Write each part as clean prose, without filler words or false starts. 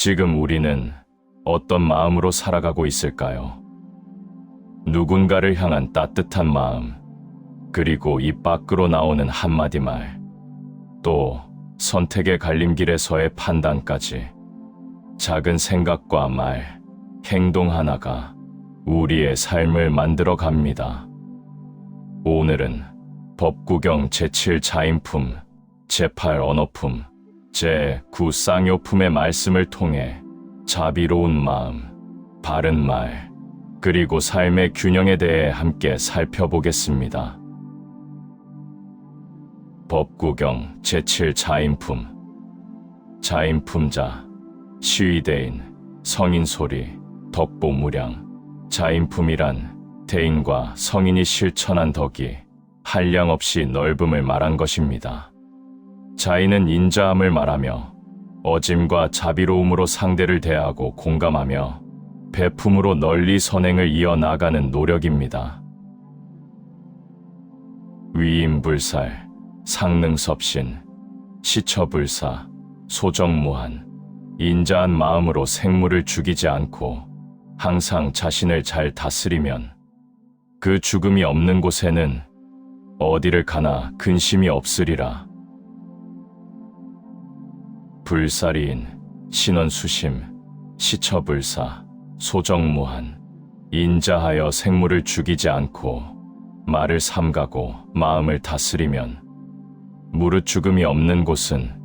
지금 우리는 어떤 마음으로 살아가고 있을까요? 누군가를 향한 따뜻한 마음, 그리고 입 밖으로 나오는 한마디 말, 또 선택의 갈림길에서의 판단까지 작은 생각과 말, 행동 하나가 우리의 삶을 만들어 갑니다. 오늘은 법구경 제7 자인품, 제8 언어품, 제9 쌍요품의 말씀을 통해 자비로운 마음, 바른 말, 그리고 삶의 균형에 대해 함께 살펴보겠습니다. 법구경 제7 자인품. 자인품자, 시위대인, 성인소리, 덕보무량. 자인품이란 대인과 성인이 실천한 덕이 한량없이 넓음을 말한 것입니다. 자인은 인자함을 말하며 어짐과 자비로움으로 상대를 대하고 공감하며 베품으로 널리 선행을 이어나가는 노력입니다. 위임불살, 상능섭신, 시처불사, 소정무한, 인자한 마음으로 생물을 죽이지 않고 항상 자신을 잘 다스리면 그 죽음이 없는 곳에는 어디를 가나 근심이 없으리라. 불사리인, 신원수심, 시처불사, 소정무한, 인자하여 생물을 죽이지 않고 말을 삼가고 마음을 다스리면 무릇 죽음이 없는 곳은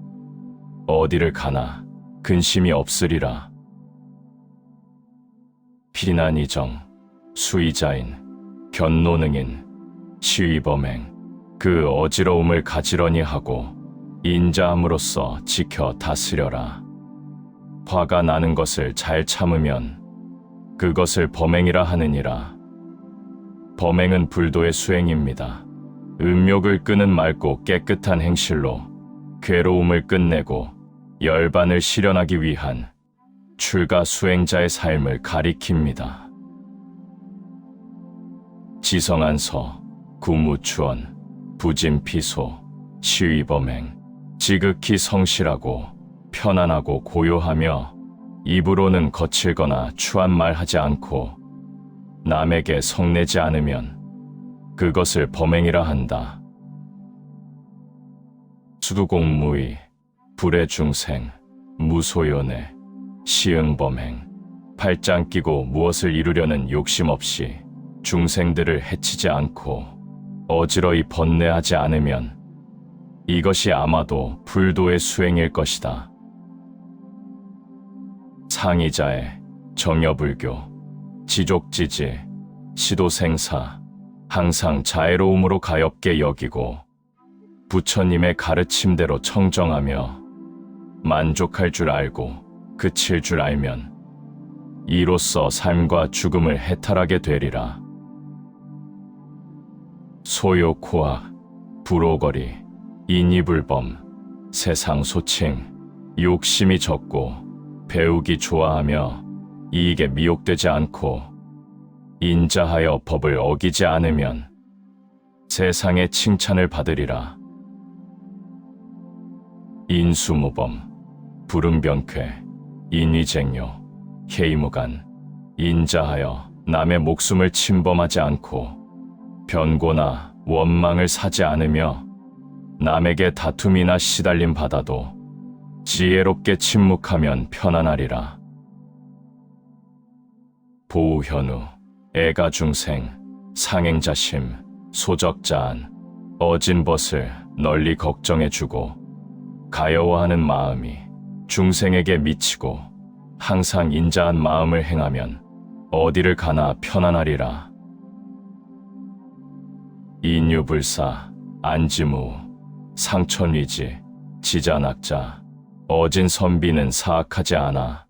어디를 가나 근심이 없으리라. 피난이정, 수의자인, 견노능인, 시위범행, 그 어지러움을 가지런히 하고 인자함으로써 지켜 다스려라. 화가 나는 것을 잘 참으면 그것을 범행이라 하느니라. 범행은 불도의 수행입니다. 음욕을 끄는 맑고 깨끗한 행실로 괴로움을 끝내고 열반을 실현하기 위한 출가 수행자의 삶을 가리킵니다. 지성안서, 구무추원, 부진피소, 시위범행, 지극히 성실하고 편안하고 고요하며 입으로는 거칠거나 추한 말 하지 않고 남에게 성내지 않으면 그것을 범행이라 한다. 수두공무의, 불의 중생, 무소연의, 시응범행, 팔짱 끼고 무엇을 이루려는 욕심 없이 중생들을 해치지 않고 어지러이 번뇌하지 않으면 이것이 아마도 불도의 수행일 것이다. 상의자의, 정여불교, 지족지지, 시도생사, 항상 자애로움으로 가엾게 여기고 부처님의 가르침대로 청정하며 만족할 줄 알고 그칠 줄 알면 이로써 삶과 죽음을 해탈하게 되리라. 소요코악, 불오거리, 인이불범, 세상소칭, 욕심이 적고 배우기 좋아하며 이익에 미혹되지 않고 인자하여 법을 어기지 않으면 세상의 칭찬을 받으리라. 인수무범, 불응병쾌, 인위쟁요, 해이무간, 인자하여 남의 목숨을 침범하지 않고 변고나 원망을 사지 않으며 남에게 다툼이나 시달림 받아도 지혜롭게 침묵하면 편안하리라. 보우현우, 애가중생, 상행자심, 소적자안, 어진벗을 널리 걱정해주고 가여워하는 마음이 중생에게 미치고 항상 인자한 마음을 행하면 어디를 가나 편안하리라. 인유불사, 안지무, 상천위지, 지자낙자, 어진 선비는 사악하지 않아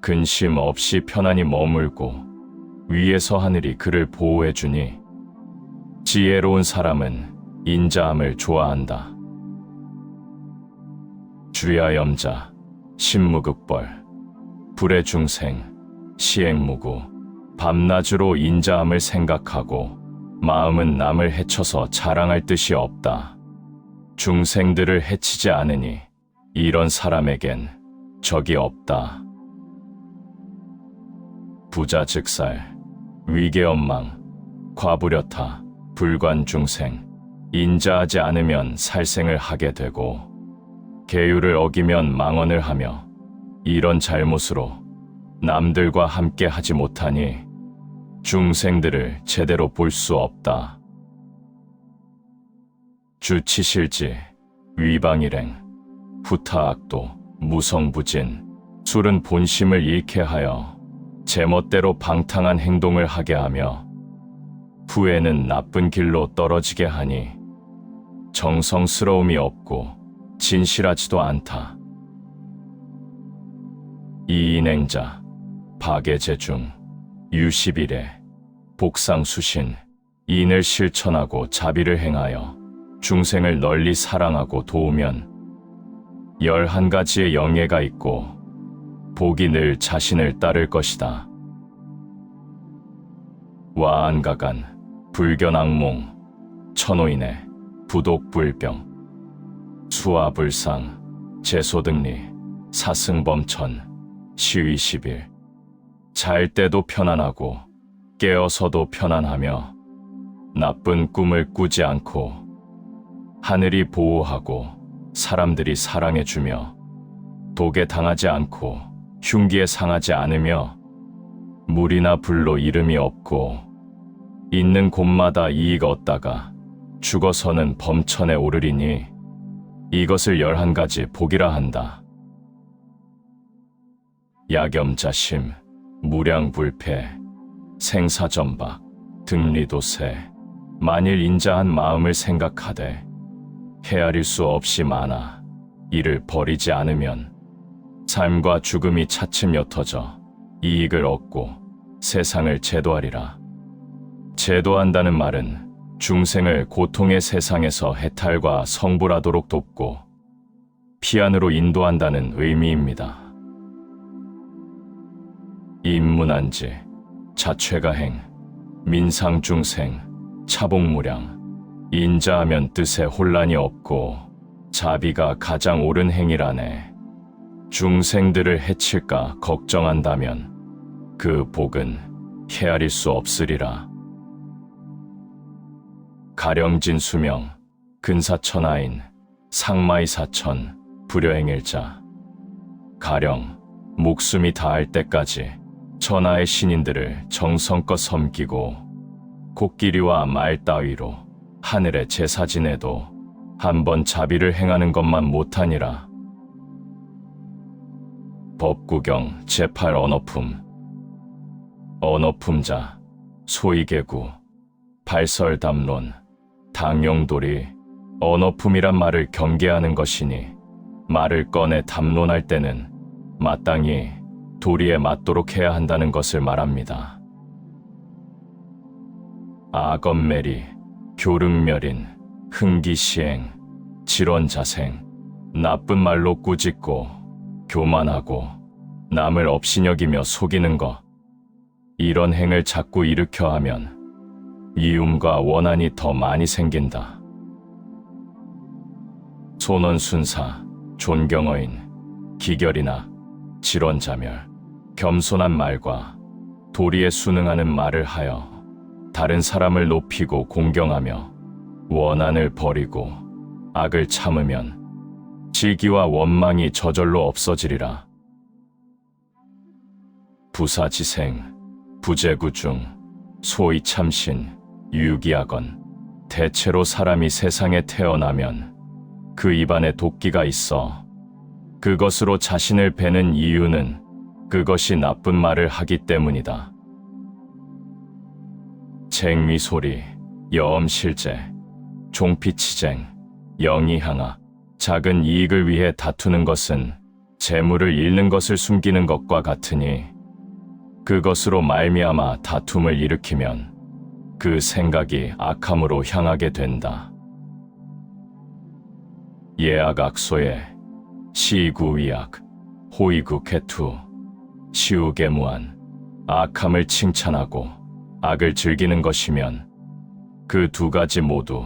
근심 없이 편안히 머물고 위에서 하늘이 그를 보호해주니 지혜로운 사람은 인자함을 좋아한다. 주야염자, 신무극벌, 불의 중생, 시행무구, 밤낮으로 인자함을 생각하고 마음은 남을 해쳐서 자랑할 뜻이 없다. 중생들을 해치지 않으니 이런 사람에겐 적이 없다. 부자 즉살, 위계엄망, 과부려타, 불관중생, 인자하지 않으면 살생을 하게 되고 계율을 어기면 망언을 하며 이런 잘못으로 남들과 함께 하지 못하니 중생들을 제대로 볼 수 없다. 주치실지, 위방일행, 후타악도, 무성부진, 술은 본심을 잃게 하여 제멋대로 방탕한 행동을 하게 하며 후에는 나쁜 길로 떨어지게 하니 정성스러움이 없고 진실하지도 않다. 이인행자, 박애제중, 유십일에, 복상수신, 인을 실천하고 자비를 행하여 중생을 널리 사랑하고 도우면 11가지의 영예가 있고 복이 늘 자신을 따를 것이다. 와안가간, 불견악몽, 천오인해, 부독불병, 수화불상, 제소등리, 사승범천, 시위십일. 잘 때도 편안하고 깨어서도 편안하며 나쁜 꿈을 꾸지 않고 하늘이 보호하고 사람들이 사랑해주며 독에 당하지 않고 흉기에 상하지 않으며 물이나 불로 이름이 없고 있는 곳마다 이익 얻다가 죽어서는 범천에 오르리니 이것을 11가지 복이라 한다. 야겸자심, 무량불패, 생사전박, 등리도세, 만일 인자한 마음을 생각하되 헤아릴 수 없이 많아 이를 버리지 않으면 삶과 죽음이 차츰 옅어져 이익을 얻고 세상을 제도하리라. 제도한다는 말은 중생을 고통의 세상에서 해탈과 성불하도록 돕고 피안으로 인도한다는 의미입니다. 인문안지, 자최가행, 민상중생, 차복무량, 인자하면 뜻에 혼란이 없고 자비가 가장 옳은 행위라네. 중생들을 해칠까 걱정한다면 그 복은 헤아릴 수 없으리라. 가령진 수명, 근사천하인, 상마이사천, 불여행일자. 가령, 목숨이 다할 때까지 천하의 신인들을 정성껏 섬기고 코끼리와 말 따위로 하늘에 제사 지내도 한번 자비를 행하는 것만 못하니라. 법구경 제8 언어품, 언어품자, 소이개구, 발설담론, 당용돌이, 언어품이란 말을 경계하는 것이니 말을 꺼내 담론할 때는 마땅히 도리에 맞도록 해야 한다는 것을 말합니다. 악언매리, 교름멸인, 흥기시행, 질원자생, 나쁜 말로 꾸짖고 교만하고 남을 업신여기며 속이는 것, 이런 행을 자꾸 일으켜 하면 미움과 원한이 더 많이 생긴다. 손언순사, 존경어인, 기결이나 질원자멸, 겸손한 말과 도리에 순응하는 말을 하여 다른 사람을 높이고 공경하며 원한을 버리고 악을 참으면 질기와 원망이 저절로 없어지리라. 부사지생, 부재구중, 소이참신, 유기하건, 대체로 사람이 세상에 태어나면 그 입안에 도끼가 있어 그것으로 자신을 베는 이유는 그것이 나쁜 말을 하기 때문이다. 쟁미소리, 여엄실제, 종피치쟁, 영이향아, 작은 이익을 위해 다투는 것은 재물을 잃는 것을 숨기는 것과 같으니 그것으로 말미암아 다툼을 일으키면 그 생각이 악함으로 향하게 된다. 예악악소에, 시구위악, 호의구개투, 시우개무한, 악함을 칭찬하고 악을 즐기는 것이면 그 두 가지 모두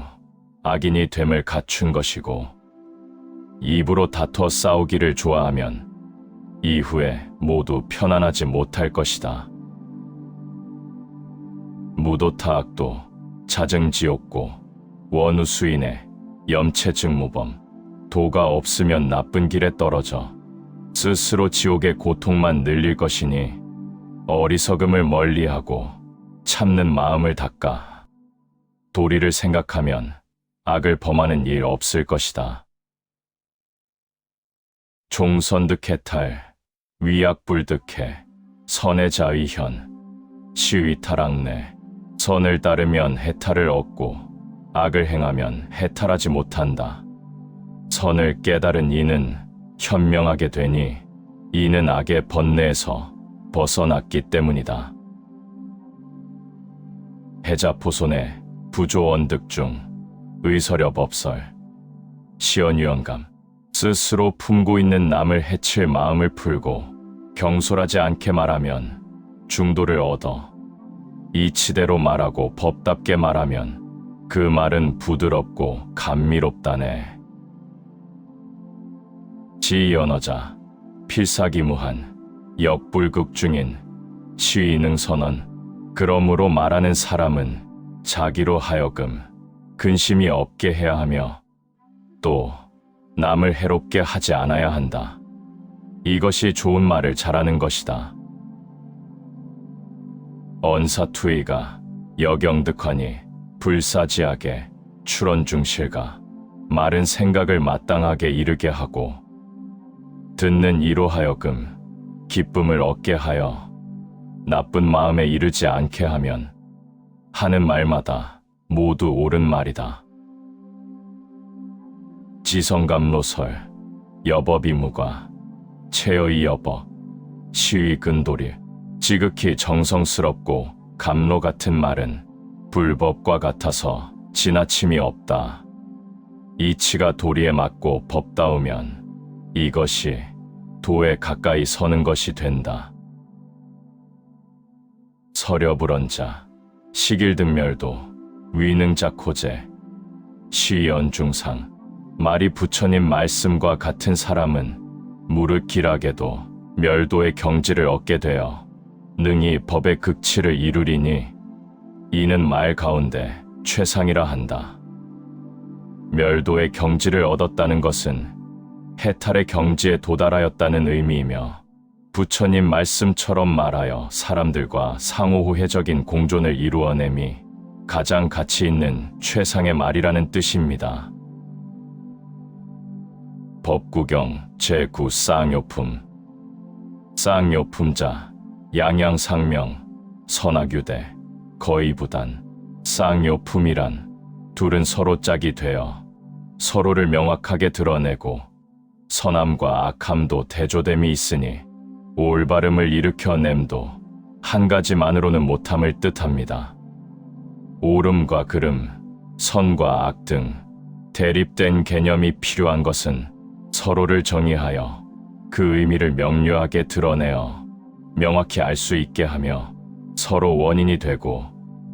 악인이 됨을 갖춘 것이고, 입으로 다퉈 싸우기를 좋아하면 이후에 모두 편안하지 못할 것이다. 무도타악도, 자증지옥고, 원우수인의 염체증무범, 도가 없으면 나쁜 길에 떨어져 스스로 지옥의 고통만 늘릴 것이니 어리석음을 멀리하고 참는 마음을 닦아 도리를 생각하면 악을 범하는 일 없을 것이다. 종선득해탈, 위약불득해, 선해자의현, 시위타락내, 선을 따르면 해탈을 얻고 악을 행하면 해탈하지 못한다. 선을 깨달은 이는 현명하게 되니 이는 악의 번뇌에서 벗어났기 때문이다. 해자포손의 부조언득중, 의서렵업설, 시언유언감, 스스로 품고 있는 남을 해칠 마음을 풀고 경솔하지 않게 말하면 중도를 얻어 이치대로 말하고 법답게 말하면 그 말은 부드럽고 감미롭다네. 지연어자, 필사기무한, 역불극중인, 시위능선언, 그러므로 말하는 사람은 자기로 하여금 근심이 없게 해야 하며 또 남을 해롭게 하지 않아야 한다. 이것이 좋은 말을 잘하는 것이다. 언사투이가 여경득하니 불사지하게 출언중실가, 말은 생각을 마땅하게 이르게 하고 듣는 이로 하여금 기쁨을 얻게 하여 나쁜 마음에 이르지 않게 하면 하는 말마다 모두 옳은 말이다. 지성감로설, 여법이무가, 체여이 여법, 시위근도릴, 지극히 정성스럽고 감로 같은 말은 불법과 같아서 지나침이 없다. 이치가 도리에 맞고 법다우면 이것이 도에 가까이 서는 것이 된다. 서려불언자, 식일등멸도, 위능자코제, 시연중상, 말이 부처님 말씀과 같은 사람은 무릇 길하게도 멸도의 경지를 얻게 되어 능히 법의 극치를 이루리니 이는 말 가운데 최상이라 한다. 멸도의 경지를 얻었다는 것은 해탈의 경지에 도달하였다는 의미이며 부처님 말씀처럼 말하여 사람들과 상호후회적인 공존을 이루어냄이 가장 가치 있는 최상의 말이라는 뜻입니다. 법구경 제9 쌍요품, 쌍요품자, 양양상명, 선악유대, 거의부단, 쌍요품이란 둘은 서로 짝이 되어 서로를 명확하게 드러내고 선함과 악함도 대조됨이 있으니 올바름을 일으켜냄도 한 가지만으로는 못함을 뜻합니다. 옳음과 그름, 선과 악 등 대립된 개념이 필요한 것은 서로를 정의하여 그 의미를 명료하게 드러내어 명확히 알 수 있게 하며 서로 원인이 되고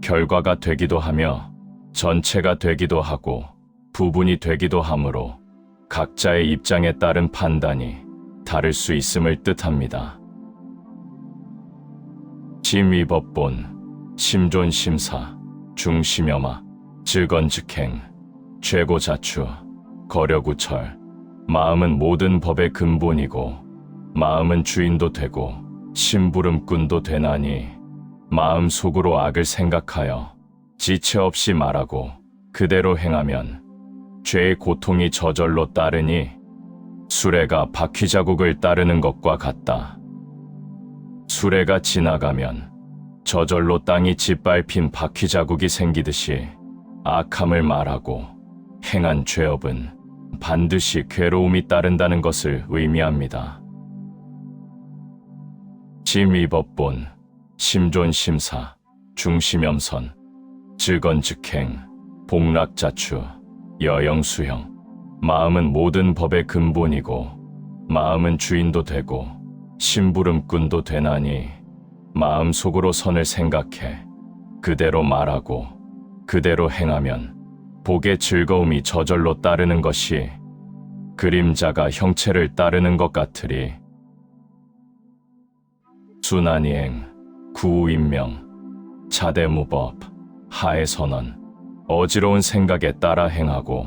결과가 되기도 하며 전체가 되기도 하고 부분이 되기도 하므로 각자의 입장에 따른 판단이 다를 수 있음을 뜻합니다. 심위법본, 심존심사, 중심여마, 즉언즉행, 죄고자추, 거려구철, 마음은 모든 법의 근본이고 마음은 주인도 되고 심부름꾼도 되나니 마음 속으로 악을 생각하여 지체 없이 말하고 그대로 행하면 죄의 고통이 저절로 따르니 수레가 바퀴자국을 따르는 것과 같다. 수레가 지나가면 저절로 땅이 짓밟힌 바퀴자국이 생기듯이 악함을 말하고 행한 죄업은 반드시 괴로움이 따른다는 것을 의미합니다. 심위법본, 심존심사, 중심염선, 즉언즉행, 복락자추, 여영수형, 마음은 모든 법의 근본이고 마음은 주인도 되고 심부름꾼도 되나니 마음 속으로 선을 생각해 그대로 말하고 그대로 행하면 복의 즐거움이 저절로 따르는 것이 그림자가 형체를 따르는 것 같으리 순환이행, 구인명, 자대무법, 하해선언, 어지러운 생각에 따라 행하고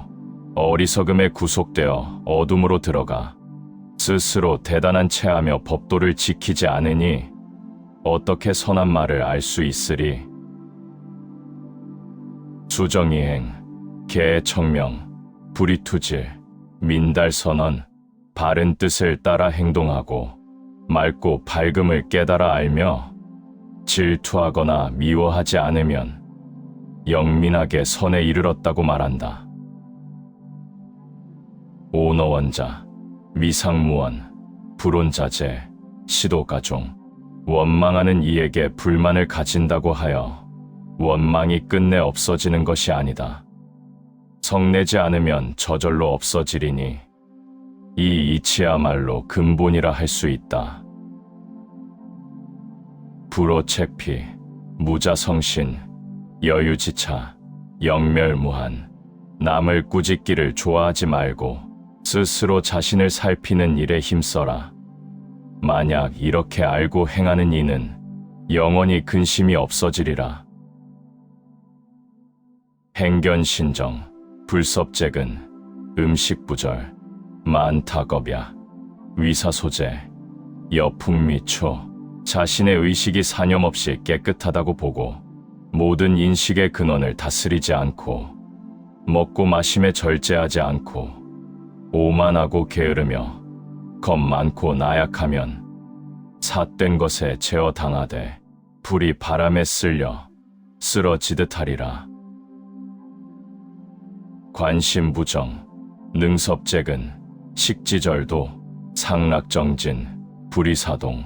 어리석음에 구속되어 어둠으로 들어가 스스로 대단한 체하며 법도를 지키지 않으니 어떻게 선한 말을 알 수 있으리. 수정이행, 계청명, 불이투질, 민달선언, 바른 뜻을 따라 행동하고 맑고 밝음을 깨달아 알며 질투하거나 미워하지 않으면 영민하게 선에 이르렀다고 말한다. 오너원자, 미상무원, 불온자재, 시도가종, 원망하는 이에게 불만을 가진다고 하여 원망이 끝내 없어지는 것이 아니다. 성내지 않으면 저절로 없어지리니 이 이치야말로 근본이라 할 수 있다. 불오책피, 무자성신, 여유지차, 영멸무한, 남을 꾸짖기를 좋아하지 말고 스스로 자신을 살피는 일에 힘써라. 만약 이렇게 알고 행하는 이는 영원히 근심이 없어지리라. 행견신정, 불섭재근, 음식부절, 만타겁야, 위사소재, 여풍미초, 자신의 의식이 사념없이 깨끗하다고 보고 모든 인식의 근원을 다스리지 않고 먹고 마심에 절제하지 않고 오만하고 게으르며 겁 많고 나약하면 삿된 것에 제어 당하되 불이 바람에 쓸려 쓰러지듯 하리라. 관심부정, 능섭재근, 식지절도, 상락정진, 불이사동,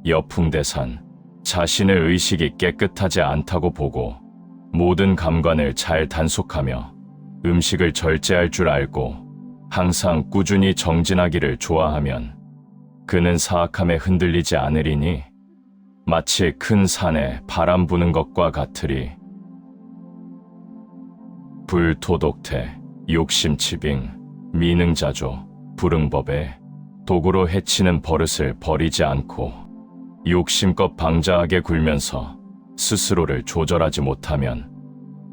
여풍대산, 자신의 의식이 깨끗하지 않다고 보고 모든 감관을 잘 단속하며 음식을 절제할 줄 알고 항상 꾸준히 정진하기를 좋아하면 그는 사악함에 흔들리지 않으리니 마치 큰 산에 바람 부는 것과 같으리. 불토독태, 욕심치빙, 미능자조, 불응법에 도구로 해치는 버릇을 버리지 않고 욕심껏 방자하게 굴면서 스스로를 조절하지 못하면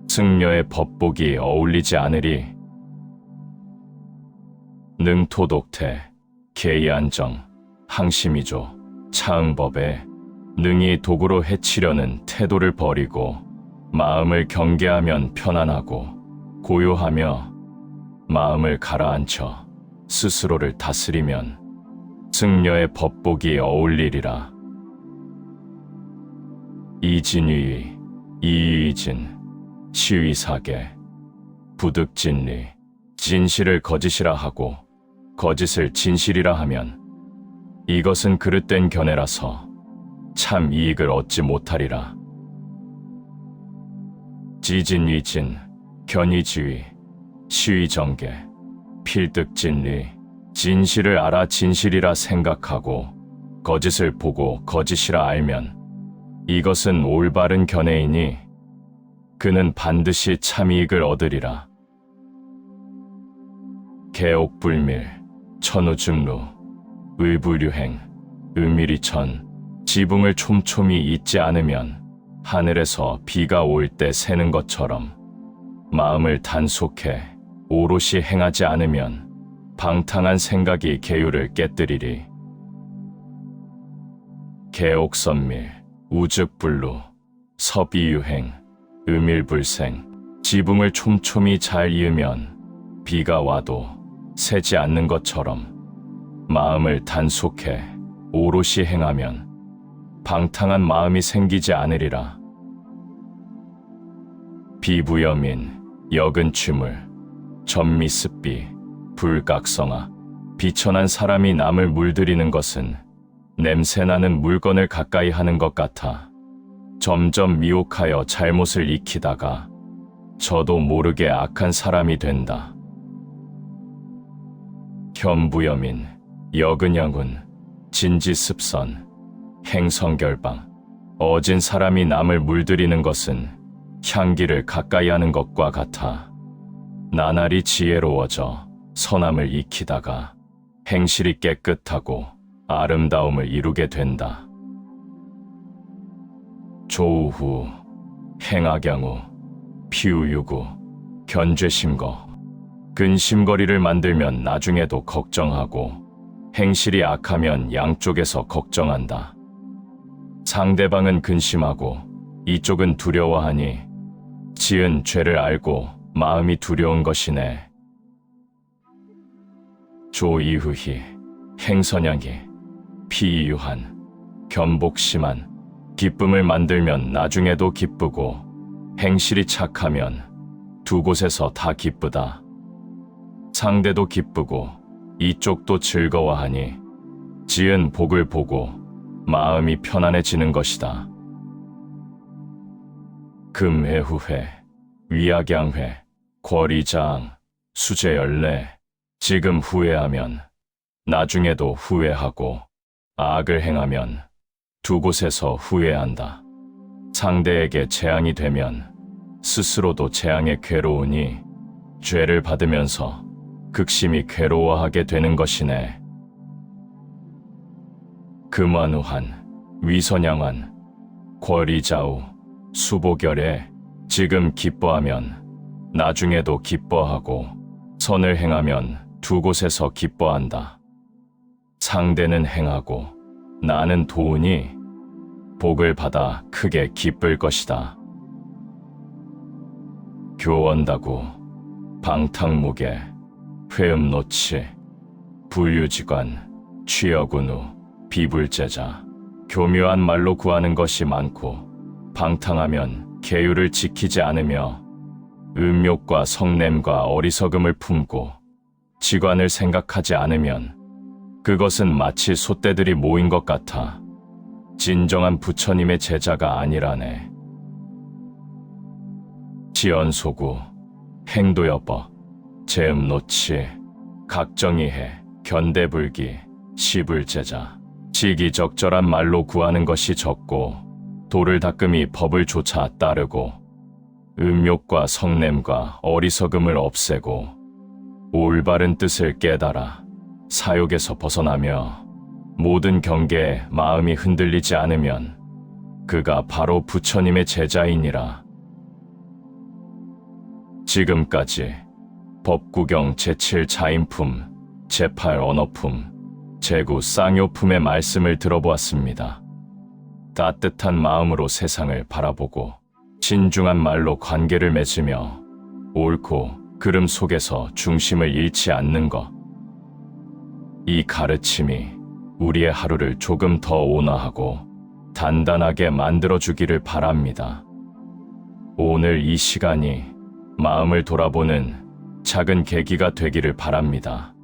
승려의 법복이 어울리지 않으리. 능토독태, 계의안정, 항심이조, 차응법에 능히 도구로 해치려는 태도를 버리고 마음을 경계하면 편안하고 고요하며 마음을 가라앉혀 스스로를 다스리면 승려의 법복이 어울리리라. 이진위, 이의진, 시위사계, 부득진리, 진실을 거짓이라 하고 거짓을 진실이라 하면 이것은 그릇된 견해라서 참 이익을 얻지 못하리라. 지진위진, 견이지위, 시위정계, 필득진리, 진실을 알아 진실이라 생각하고 거짓을 보고 거짓이라 알면 이것은 올바른 견해이니 그는 반드시 참이익을 얻으리라. 개옥불밀, 천우증루, 의불유행, 의미리천, 지붕을 촘촘히 잇지 않으면 하늘에서 비가 올 때 새는 것처럼 마음을 단속해 오롯이 행하지 않으면 방탕한 생각이 계율을 깨뜨리리. 개옥선밀, 우즉불루, 섭이유행, 음일불생, 지붕을 촘촘히 잘 이으면 비가 와도 새지 않는 것처럼 마음을 단속해 오롯이 행하면 방탕한 마음이 생기지 않으리라. 비부여민, 여근취물, 전미습비, 불각성아, 비천한 사람이 남을 물들이는 것은 냄새나는 물건을 가까이 하는 것 같아 점점 미혹하여 잘못을 익히다가 저도 모르게 악한 사람이 된다. 현부여민, 여근양운, 진지습선, 행성결방, 어진 사람이 남을 물들이는 것은 향기를 가까이 하는 것과 같아 나날이 지혜로워져 선함을 익히다가 행실이 깨끗하고 아름다움을 이루게 된다. 조우후, 행악양후, 피우유구, 견죄심거. 근심거리를 만들면 나중에도 걱정하고 행실이 악하면 양쪽에서 걱정한다. 상대방은 근심하고 이쪽은 두려워하니 지은 죄를 알고 마음이 두려운 것이네. 조이후히, 행선양히, 피이유한, 견복심한. 기쁨을 만들면 나중에도 기쁘고 행실이 착하면 두 곳에서 다 기쁘다. 상대도 기쁘고 이쪽도 즐거워하니 지은 복을 보고 마음이 편안해지는 것이다. 금회후회, 위악양회, 궐이자앙, 수제열례. 지금 후회하면 나중에도 후회하고 악을 행하면 두 곳에서 후회한다. 상대에게 재앙이 되면 스스로도 재앙에 괴로우니 죄를 받으면서 극심히 괴로워하게 되는 것이네. 금완우한, 위선양한, 궐이자우, 수보결에. 지금 기뻐하면 나중에도 기뻐하고 선을 행하면 두 곳에서 기뻐한다. 상대는 행하고 나는 도우니 복을 받아 크게 기쁠 것이다. 교원다구, 방탕무계, 회음노치, 불유지관, 취여군우, 비불제자. 교묘한 말로 구하는 것이 많고 방탕하면 계율을 지키지 않으며 음욕과 성냄과 어리석음을 품고 지관을 생각하지 않으면 그것은 마치 소떼들이 모인 것 같아 진정한 부처님의 제자가 아니라네. 지연소구, 행도여법, 제음노치, 각정이해, 견대불기, 시불제자. 시기적절한 말로 구하는 것이 적고 도를 닦음이 법을 조차 따르고 음욕과 성냄과 어리석음을 없애고 올바른 뜻을 깨달아 사욕에서 벗어나며 모든 경계에 마음이 흔들리지 않으면 그가 바로 부처님의 제자이니라. 지금까지 법구경 제7 자인품, 제8 언어품, 제9 쌍요품의 말씀을 들어보았습니다. 따뜻한 마음으로 세상을 바라보고 신중한 말로 관계를 맺으며 옳고 그름 속에서 중심을 잃지 않는 것. 이 가르침이 우리의 하루를 조금 더 온화하고 단단하게 만들어주기를 바랍니다. 오늘 이 시간이 마음을 돌아보는 작은 계기가 되기를 바랍니다.